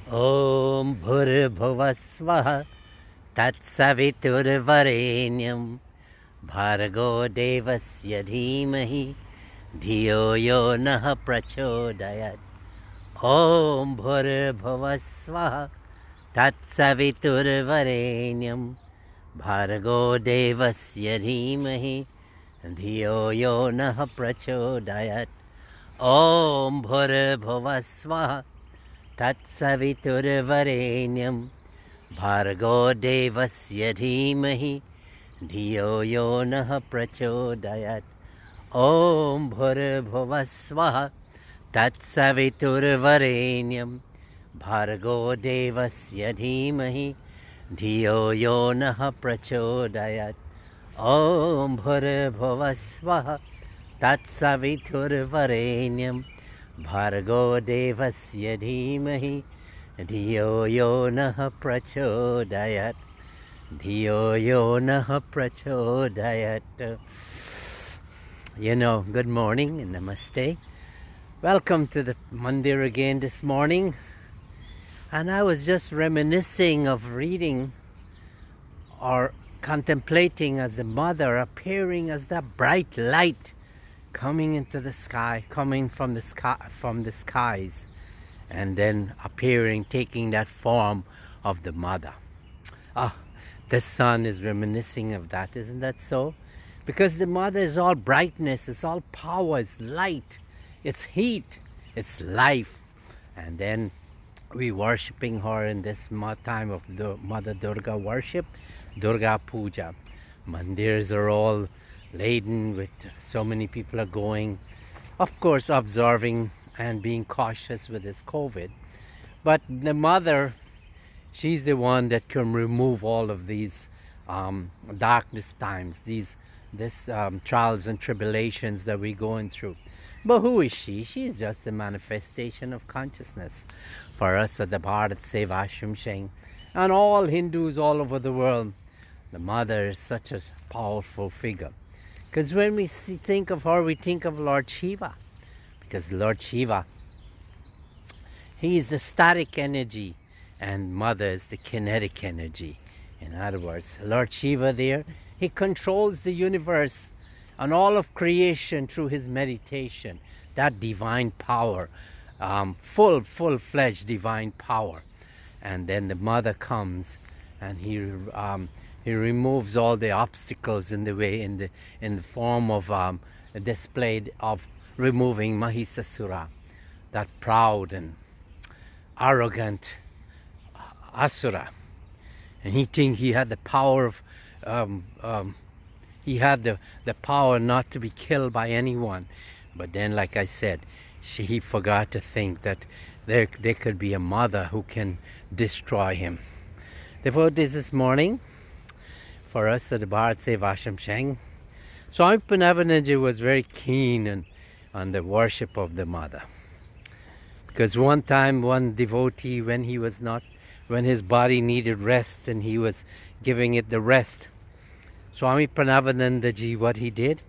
Om Bhurabhuva Swaha Tatsaviturvarenyam Bhargo Devasya Dhimahi Dhiyo Yo Naha Prachodayat. Om Bhurabhuva Swaha Tatsaviturvarenyam Bhargo Devasya Dhimahi Dhiyo Yo Naha Prachodayat. Om Bhurabhuva Swaha Tatsaviturvarenyam Bhargo Devasya Dhimahi Dhiyo Yo Naha Prachodayat. Om Bhurabhuva Swaha Tatsaviturvarenyam Bhargo Devasya Dhimahi Dhiyo Yo Naha Prachodayat. Om Bhurabhuva Swaha Tatsaviturvarenyam Bhargo Devasya Dhimahi Dhiyo Yo Naha Prachodayat. Dhiyo Yo Naha Prachodayat. Good morning and namaste. Welcome to the mandir again this morning. And I was just reminiscing of reading or contemplating as the mother appearing as that bright light coming into the sky, coming from the skies, and then appearing, taking that form of the mother. The sun is reminiscing of that, isn't that so? Because the mother is all brightness, it's all power, it's light, it's heat, it's life. And then we worshipping her in this time of the Mother Durga worship, Durga Puja. Mandirs are all laden with so many people are going, of course observing and being cautious with this COVID. But the mother, she's the one that can remove all of these darkness times, these trials and tribulations that we're going through. But who is she? She's just a manifestation of consciousness for us at the BHARAT SEVASHRAM, and all Hindus all over the world. The mother is such a powerful figure. Because when we think of her, we think of Lord Shiva. Because Lord Shiva, he is the static energy and mother is the kinetic energy. In other words, Lord Shiva there, he controls the universe and all of creation through his meditation. That divine power, full-fledged divine power. And then the mother comes and he removes all the obstacles in the way, in the form of a display of removing Mahisasura, that proud and arrogant asura. And he think he had the power of he had the power not to be killed by anyone. But then, like I said, he forgot to think that there could be a mother who can destroy him. Therefore, this morning for us at the BHARAT SEVASHRAM, Swami Parameshananda was very keen on the worship of the mother. Because one time, one devotee, when his body needed rest and he was giving it the rest, Swami Parameshananda, what he did,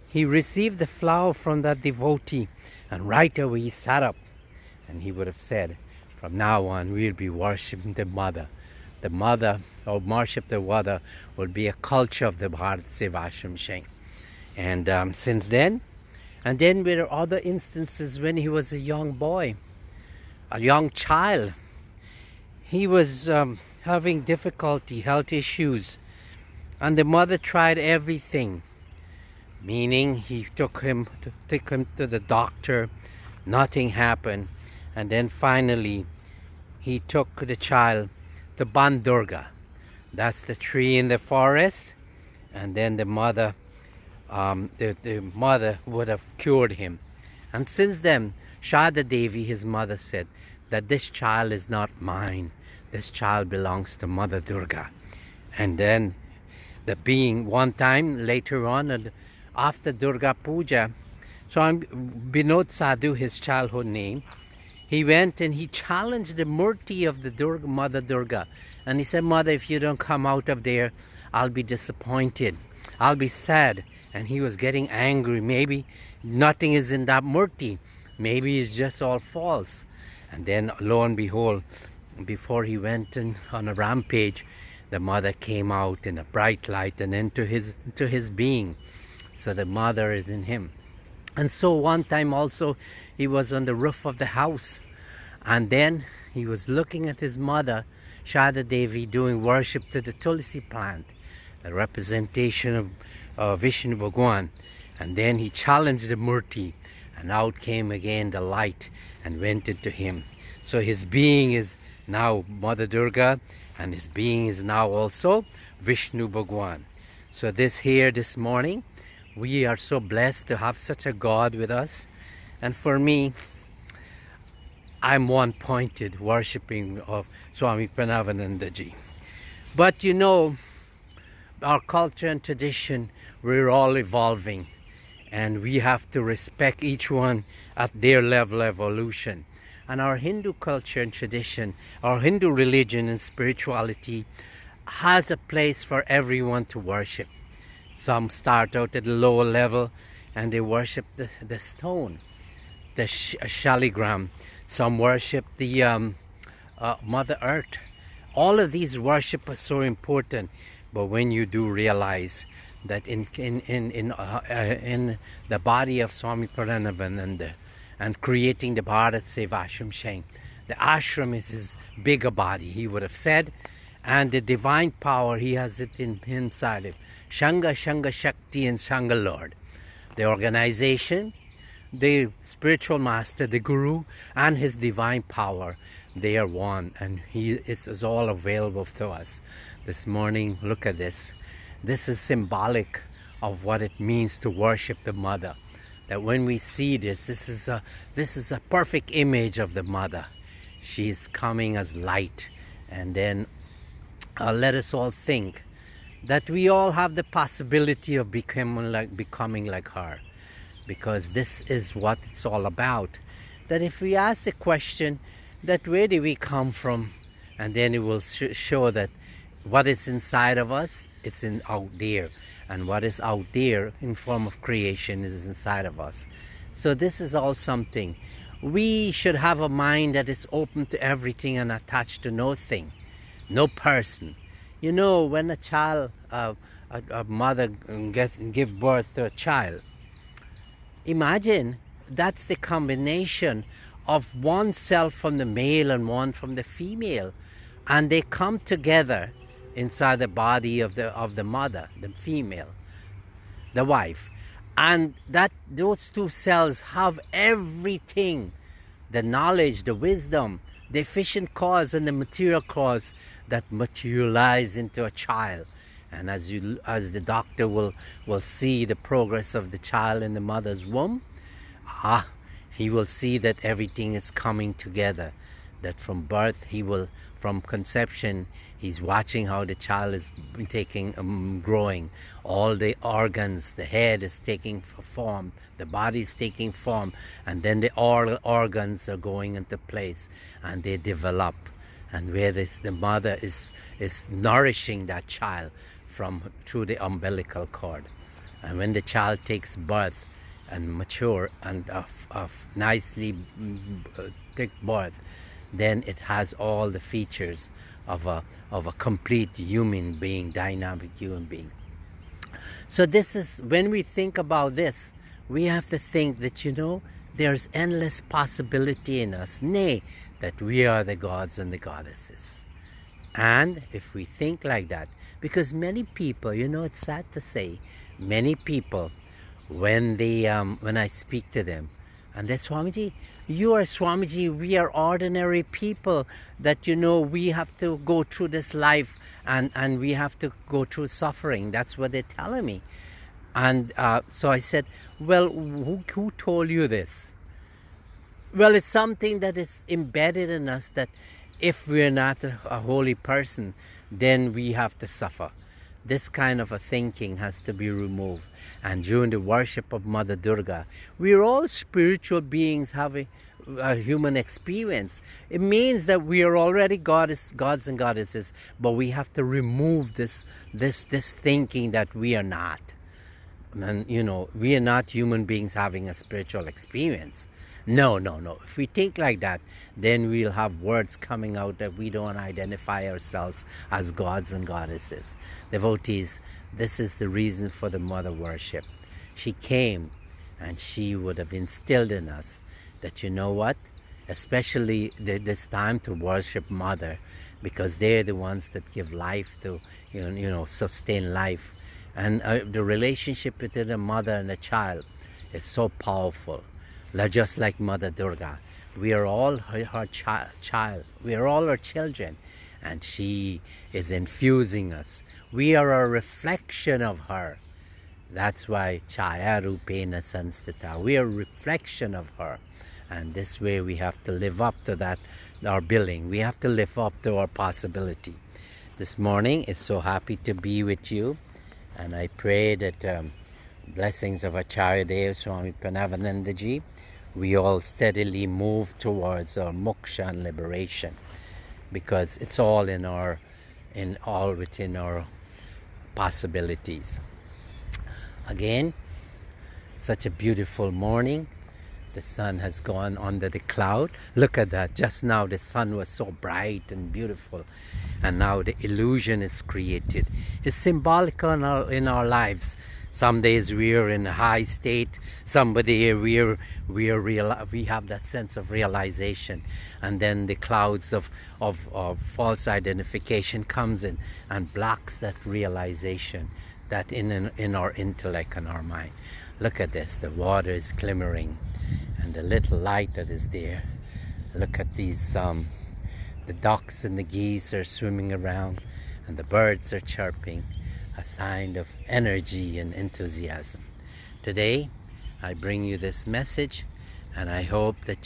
he received the flower from that devotee and right away he sat up and he would have said, from now on we'll be worshipping the mother. The mother, or worship the mother, will be a culture of the BHARAT SEVASHRAM. And since then, and then there are other instances when he was a young boy, a young child. He was having difficulty, health issues, and the mother tried everything. Meaning he took him to the doctor, nothing happened, and then finally he took the child to MA DURGA. That's the tree in the forest, and then the mother would have cured him. And since then, Shada Devi, his mother, said that this child is not mine. This child belongs to Mother Durga. And then the being, one time later on, after Durga Puja, so Binod Sadhu, his childhood name, he went and he challenged the Murti of the Mother Durga. And he said, Mother, if you don't come out of there, I'll be disappointed. I'll be sad. And he was getting angry. Maybe nothing is in that Murti. Maybe it's just all false. And then lo and behold, before he went on a rampage, the mother came out in a bright light and into his being. So the mother is in him. And so one time also he was on the roof of the house, and then he was looking at his mother Shada Devi doing worship to the Tulsi plant, a representation of Vishnu Bhagwan. And then he challenged the Murti, and out came again the light and went into him. So his being is now Mother Durga, and his being is now also Vishnu Bhagwan. So this morning, we are so blessed to have such a God with us. And for me, I'm one-pointed worshipping of Swami Parameshananda ji. But you know, our culture and tradition, we're all evolving, and we have to respect each one at their level of evolution. And our Hindu culture and tradition, our Hindu religion and spirituality has a place for everyone to worship. Some start out at the lower level and they worship the stone, the shaligram. Some worship the Mother Earth. All of these worship are so important. But when you do realize that in the body of Swami Parameshananda and creating the Bharat SEVASHRAM, the ashram is his bigger body, he would have said, and the divine power, he has it inside him. Shanga, Shanga Shakti, and Shanga Lord. The organization, the spiritual master, the guru, and his divine power, they are one, and it is all available to us. This morning, look at this. This is symbolic of what it means to worship the mother. That when we see this is a perfect image of the mother. She is coming as light. And then let us all think that we all have the possibility of becoming like her, because this is what it's all about. That if we ask the question that where do we come from, and then it will show that what is inside of us, it's out there, and what is out there in form of creation is inside of us. So this is all something. We should have a mind that is open to everything and attached to nothing, no person. You know, when a child, a mother give birth to a child, imagine that's the combination of one self from the male and one from the female, and they come together inside the body of the mother, the female, the wife, and that those two cells have everything, the knowledge, the wisdom, the efficient cause and the material cause that materialize into a child. And as the doctor will see the progress of the child in the mother's womb, he will see that everything is coming together, that from birth from conception, he's watching how the child is growing. All the organs, the head is taking form, the body is taking form, and then the organs are going into place and they develop. And where the mother is nourishing that child through the umbilical cord. And when the child takes birth and mature and nicely take birth, then it has all the features of a complete human being, dynamic human being. So this is, when we think about this, we have to think that, you know, there's endless possibility in us, nay, that we are the gods and the goddesses. And if we think like that, because many people, you know, it's sad to say, many people, when I speak to them, and they, Swamiji, you are Swamiji, we are ordinary people, that, you know, we have to go through this life and we have to go through suffering. That's what they're telling me. And so I said, well, who told you this? Well, it's something that is embedded in us, that if we're not a holy person, then we have to suffer. This kind of a thinking has to be removed. And during the worship of Mother Durga, we're all spiritual beings having a human experience. It means that we are already gods and goddesses, but we have to remove this thinking that we are not. And, you know, we are not human beings having a spiritual experience. No, no, no. If we think like that, then we'll have words coming out that we don't identify ourselves as gods and goddesses. Devotees, this is the reason for the mother worship. She came and she would have instilled in us that, you know what, especially this time to worship mother, because they're the ones that give life to, sustain life. And the relationship between a mother and a child is so powerful. Just like Mother Durga, we are all her child. We are all her children, and she is infusing us. We are a reflection of her. That's why Chaya Rupena Sanstita. We are a reflection of her, and this way we have to live up to that, our billing. We have to live up to our possibility. This morning, it's so happy to be with you, and I pray that blessings of Acharya Dev Swami Parameshananda ji, we all steadily move towards our moksha and liberation, because it's all within our possibilities. Again, such a beautiful morning. The sun has gone under the cloud. Look at that. Just now the sun was so bright and beautiful, and now the illusion is created. It's symbolic in our lives. Some days we are in a high state. Somebody we have that sense of realization, and then the clouds of false identification comes in and blocks that realization that in our intellect and our mind. Look at this. The water is glimmering, and the little light that is there. Look at these. The ducks and the geese are swimming around, and the birds are chirping. A sign of energy and enthusiasm. Today, I bring you this message, and I hope that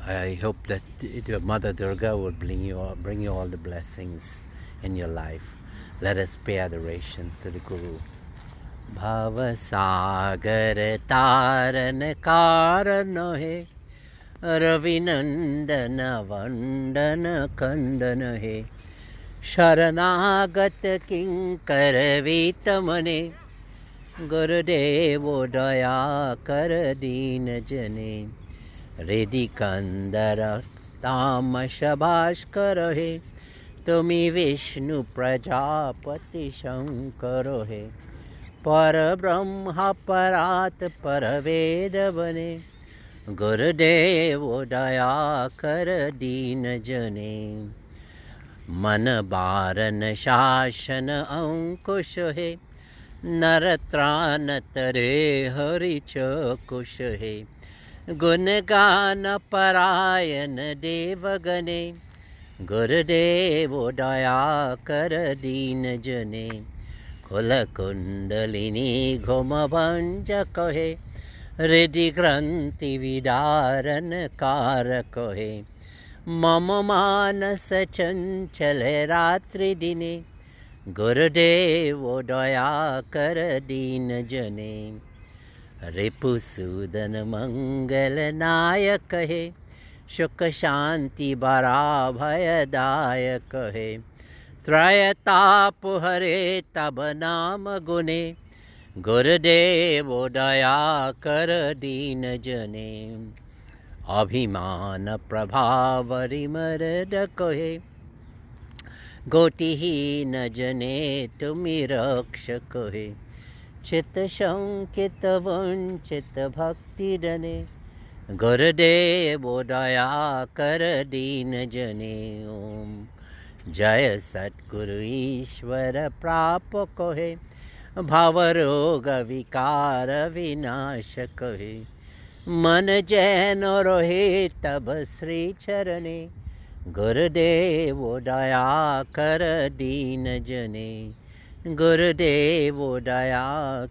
the Mother Durga will bring you all the blessings in your life. Let us pay adoration to the Guru. Bhava sagar taran karano he, Ravinandana vandana kandana he. शरणागत किंकर वीत मने, गुरुदेवो दया कर दीन जने, रिदि कंदर तामस भास्कर हे, तुमि विष्णु प्रजापति शंकर हे, पर ब्रह्म परात पर वेद बने, गुरुदेवो दया कर दीन जने। मन बारन शासन अंकुश है, नर त्राण तरे हरि चकुश है, गुण गान परायण देवगणे, गुरुदेव दया कर दीन जने। कुल कुंडलिनी घुम भंज कहे, हृदि ग्रंथि विदारन कारक है, मम मानस चंचल रात्रि दिने, गुरुदेव दया कर दीन जने। रिपुसूदन मंगल नायक है, सुख शांति बरा भयदायक है, त्रयताप हरे तब नाम गुने, गुरुदेव दया कर दीन जने। अभिमान प्रभावरि मरद कहे, गोटिहीन जने तुमि रक्षक हे, चित शंकित वंचित भक्ति दने, गुरुदेव दया कर दीन जने। ओम जय सद्गुरु ईश्वर प्राप कहे, भवरोग विकार विनाश कहे, मन जैन रहे तब श्री चरणे, गुरुदेव दया कर दीन जने, गुरुदेव दया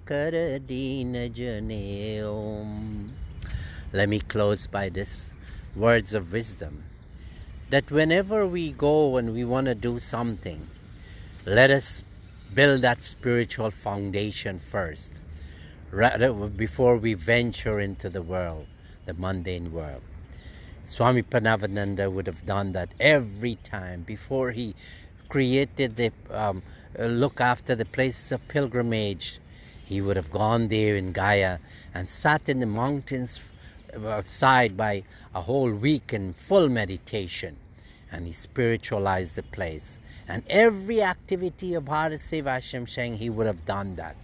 कर दीन जने। Om. Let me close by this words of wisdom, that whenever we go and we want to do something, let us build that spiritual foundation first, before we venture into the world, the mundane world. Swami Parameshananda would have done that every time before he created the look after the places of pilgrimage. He would have gone there in Gaya and sat in the mountains aside by a whole week in full meditation, and he spiritualized the place. And every activity of Bharat Sevashram Sheng, he would have done that.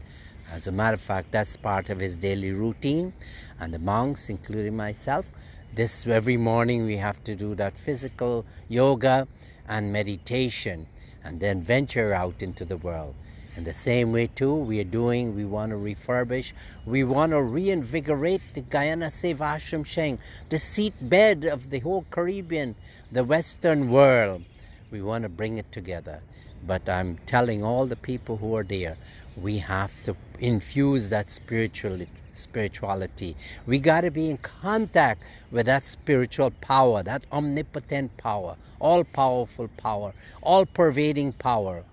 As a matter of fact, that's part of his daily routine. And the monks, including myself, this every morning we have to do that physical yoga and meditation, and then venture out into the world. In the same way too, we want to refurbish, we want to reinvigorate the Guyana Sevashram Sheng, the seat bed of the whole Caribbean, the Western world. We want to bring it together. But I'm telling all the people who are there, we have to infuse that spirituality. We got to be in contact with that spiritual power, that omnipotent power, all-powerful power, all-pervading power,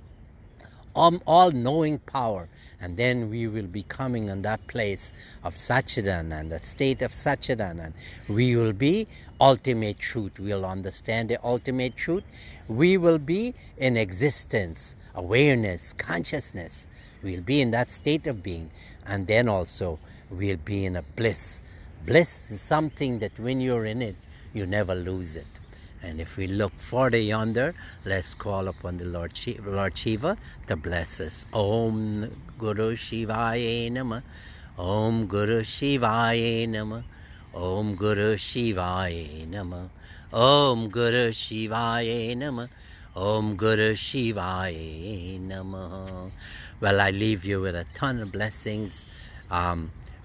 all-knowing power. And then we will be coming on that place of Satchidan and that state of Satchidan, and we will be ultimate truth. We'll understand the ultimate truth. We will be in existence, awareness, consciousness. We'll be in that state of being, and then also we'll be in a bliss. Bliss is something that when you're in it, you never lose it. And if we look further yonder, let's call upon the Lord Shiva to bless us. Om Guru Shivaya Namah. Om Guru Shivaya Namah. Om Guru Shivaya Namah. Om Guru Shivaya Namah. Om Guru Shivaya Namah. Well, I leave you with a ton of blessings,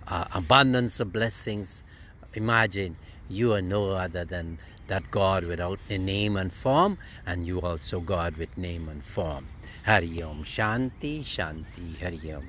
abundance of blessings. Imagine you are no other than that God without a name and form, and you also God with name and form. Hari Om, Shanti, Shanti, Hari Om.